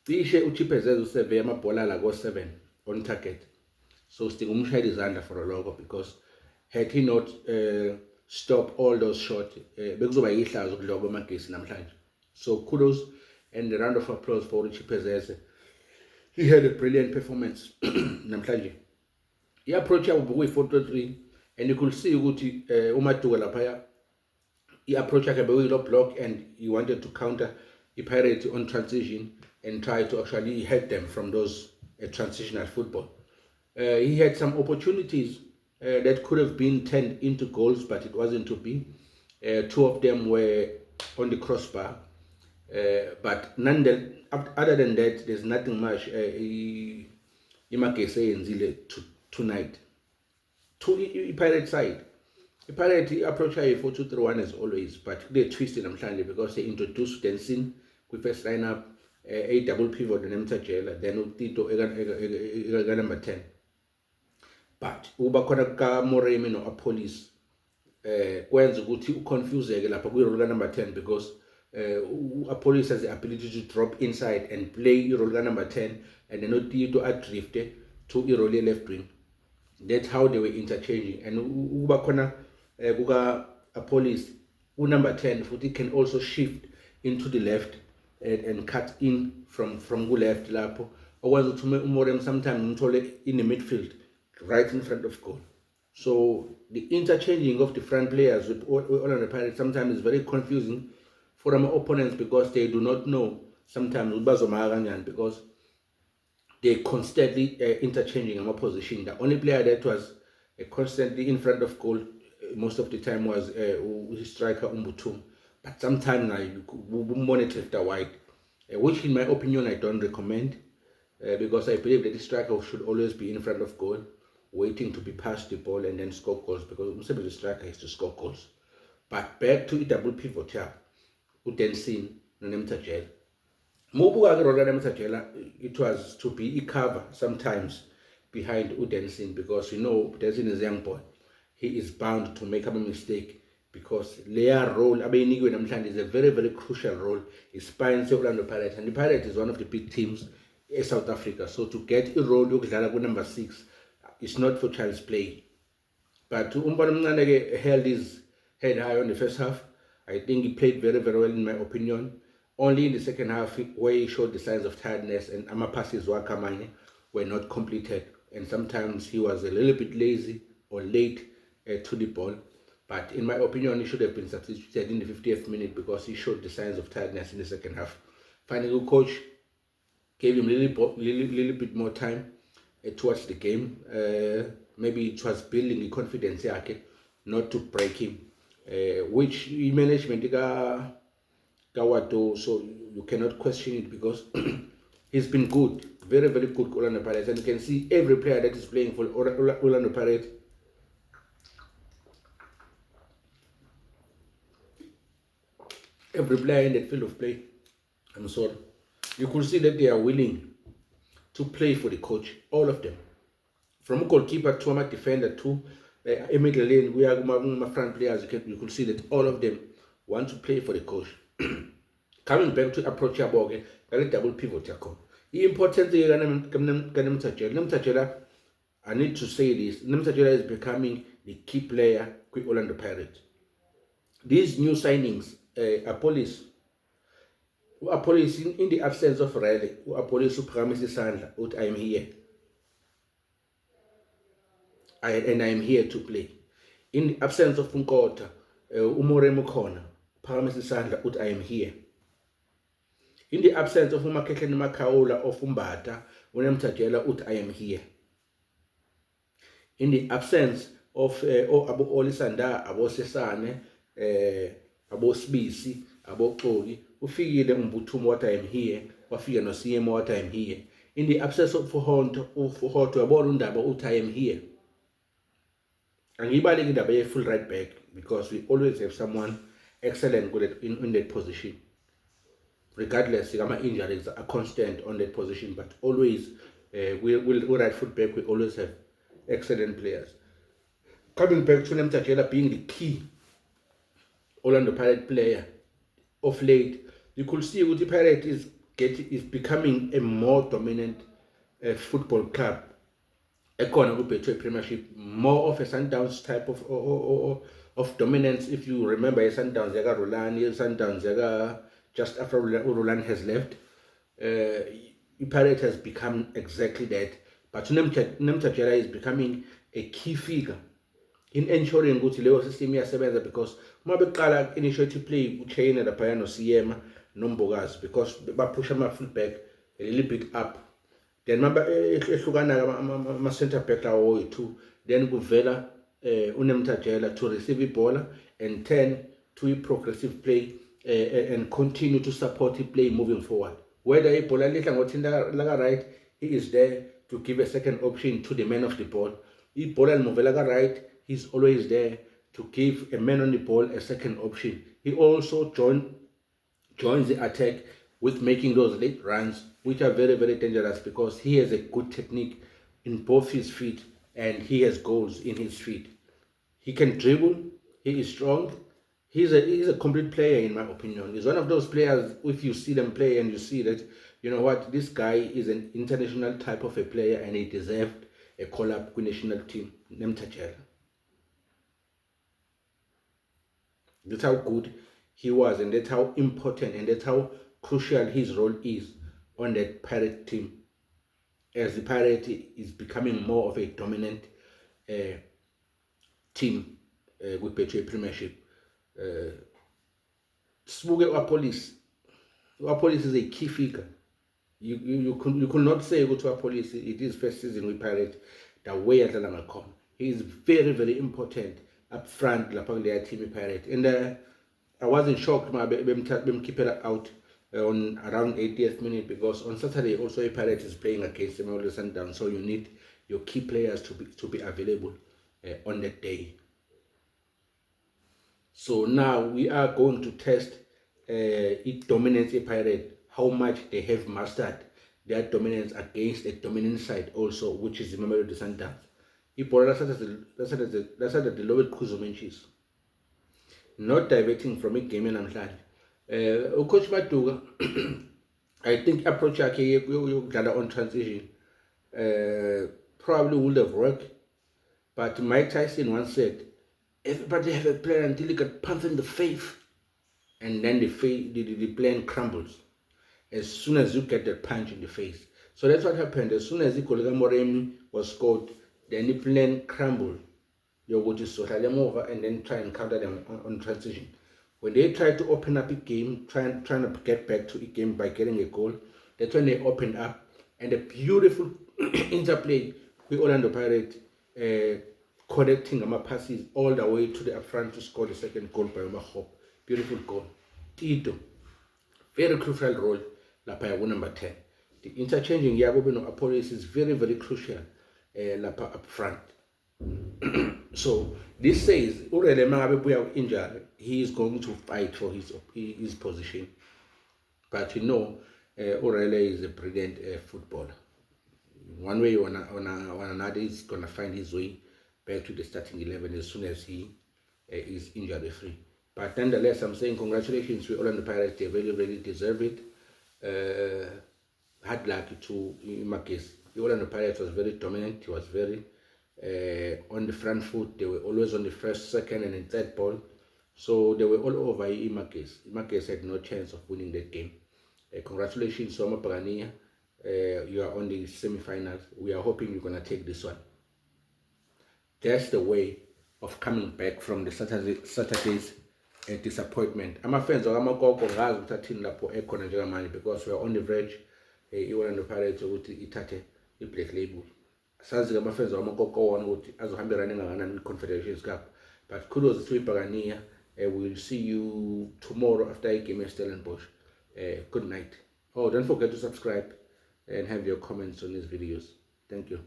cishe uChipezela useve amabhola la ko-7 on target. So sidinga umshayela izandla for a logo, because had he not stop all those shots, bekuzoba yihlazo ukudloka kwamagesi namhlanje. So kudos and a round of applause for uChipezela. He had a brilliant performance namhlanje. I-approach yabo bekuyi-4-3, and you could see ukuthi uMaduka laphaya i-approach yakhe bekuyilo block, and he wanted to counter i-Pirates on transition and try to actually help them from those transitional football. He had some opportunities that could have been turned into goals, but it wasn't to be. Two of them were on the crossbar, but other than that, there's nothing much iMagesi eyenzile tonight. To i-Pirate side, i-Pirate approach yayo 4-2-3-1 as always, but they twisted namhlanje because they introduced Denson kwi-first lineup, a double pivot neMtajela, then uTito eka number 10. But uba khona ka Moremi no Apolis kwenza ukuthi uconfuseke lapha kwi-role ka number 10, because Apolis has the ability to drop inside and play i-role ka number 10, and then uTito adrifte to i-role left wing. That's how they were interchanging. And uba khona kuka Apolis, number 10 futhi can also shift into the left and cut in from left lapho, okwazi ukuthi uMorem sometimes umthole in the midfield right in front of goal. So the interchanging of the front players with Orlando Pirates sometimes is very confusing for our opponents, because they do not know sometimes because they constantly interchanging our position. The only player that was constantly in front of goal most of the time was striker Umbutum. But sometimes you monitor the wide, which in my opinion I don't recommend, because I believe that the striker should always be in front of goal, waiting to be passed the ball and then score goals, because the striker is to score goals. But back to the double pivot here, uDenson noNemtajela. It was to be a cover sometimes behind uDenson, because Denson is a young boy. He is bound to make a mistake, because their role is a very, very crucial role. It's spines Orlando Pirates, and the Pirates is one of the big teams in South Africa. So to get a role number 6 is not for child's play. But Umbanamnanege held his head high on the first half. I think he played very, very well in my opinion. Only in the second half where he showed the signs of tiredness, and passes were not completed, and sometimes he was a little bit lazy or late to the ball. But in my opinion, he should have been substituted in the 50th minute, because he showed the signs of tiredness in the second half. Finally, the coach gave him a little bit more time towards the game. Maybe it was building the confidence not to break him, which management Kawato, so you cannot question it, because he's been good, very, very good Orlando Pirates, and you can see every player that is playing for Orlando Pirates every player in that field of play, you could see that they are willing to play for the coach, all of them, from a goalkeeper to a defender to a middle lane. We are my front players. You could see that all of them want to play for the coach. Coming back to approach yabo ke ngale double pivot yakho, i-importance kaNemtajela, I need to say this, Nemtajela is becoming the key player with Orlando Pirates. These new signings, Apolis in the absence of Riley, Apolis uphakamisa isandla uthi I am here, and I am here to play. In the absence of Nkota, uMoremo khona uphakamisa isandla uthi I am here. In the absence of uMakehleni Makaula of Umbata, uNemtajela uthi I am here. In the absence of Abo Olisanda, Abo Sesane, Abo Sbisi, Abo Xoli, ufikile uMbuthuma what I am here, wafika noSiyemo what I am here. In the absence of Fuhonto, yabona uNdaba uthi I am here. Angibaleki indaba ye full right back, because we always have someone excellent in that position. Regardless, our injuries are constant on that position, but always we right foot back, we always have excellent players. Coming back to Nemtajela being the key Orlando Pirate player of late, you could see with the Pirate is is becoming a more dominant football club. Ekhona ku-Betway Premiership, more of a Sundowns type of dominance. If you remember, Sundowns yaka Rulani, Sundowns yaka just after Rulani has left, Pirates has become exactly that. But Nemtatjela is becoming a key figure in ensuring ukuthi leyo system iyasebenza, because uma beqala initiative play uchain laphaya noSiyema noMbokazi, because bapusha ama-fullback a little bit up, then ehlukana ama-center back lawo oyi-2, then kuvela uNemtatjela to receive ibhola and turn to progressive play and continue to support play moving forward. Whether ibhola lihla ngothinta laka right, he is there to give a second option to the man of the ball. Ibhola limovela ka right, he's always there to give a man on the ball a second option. He also joins the attack with making those late runs, which are very, very dangerous, because he has a good technique in both his feet and he has goals in his feet. He can dribble, he is strong, he's a complete player in my opinion. He's one of those players, if you see them play and you see that, you know what, this guy is an international type of a player and he deserved a call-up with national team, Nemtatjela. That's how good he was, and that's how important and that's how crucial his role is on that Pirate team, as the Pirate is becoming more of a dominant team with Betway Premiership. Sbuke Police is a key figure. You could not say go to Police, it is first season with Pirate, the way at Langakom. He is very, very important up front lapha their team Pirate. And I wasn't shocked them keep it out on around 80th minute, because on Saturday also a Pirate is playing against them all the Sundowns, so you need your key players to be available on that day. So now we are going to test its dominance a Pirate, how much they have mastered their dominance against a dominant side also, which is the Mamelodi Sundowns. Ibhola lasada the Lowell Kuzumenchis, not diverting from a game namhlanje. Coach Matuka, I think approach yakhe on transition probably would have worked, but Mike Tyson once said, everybody have a plan until you get punched in the face, and then the plan crumbles as soon as you get that punch in the face. So that's what happened. As soon as Ikolega Moremi was scored, then the plan crumbled. You go to sort them over and then try and counter them on transition. When they try to open up a game, trying to get back to a game by getting a goal, that's when they opened up, and a beautiful interplay with Orlando Pirates connecting passes all the way to the upfront to score the second goal by Omar. Beautiful goal. Tito, very crucial role lapha number 10. The interchanging yabo Police is very, very crucial lapha up front. So this says Urele Magabe injured, he is going to fight for his position. But you know, Urele is a brilliant footballer. One way or another, he's gonna find his way back to the starting 11 as soon as he is injury free. But nonetheless, I'm saying congratulations to Orlando Pirates. They really, really deserve it. Hard luck to Makis. The Orlando Pirates was very dominant. He was very on the front foot. They were always on the first, second, and third ball. So they were all over Makis. Makis had no chance of winning that game. Congratulations, Soma Pagania. You are on the semi-finals. We are hoping you're going to take this one. That's the way of coming back from the Saturday's disappointment. Ama-fans wakamakoko ngazi ukuthi athini lapho ekhona njengamanje, because we are on the verge i-Orlando Pirates ukuthi ithathe i-Black Label. Sazi-ke ama-fans wakamakoko wona ukuthi azohamba irani enganganani kwi-Confederations Cup. But kudos to Ipagania. We will see you tomorrow after a game at Stellenbosch. Good night. Oh, don't forget to subscribe and have your comments on these videos. Thank you.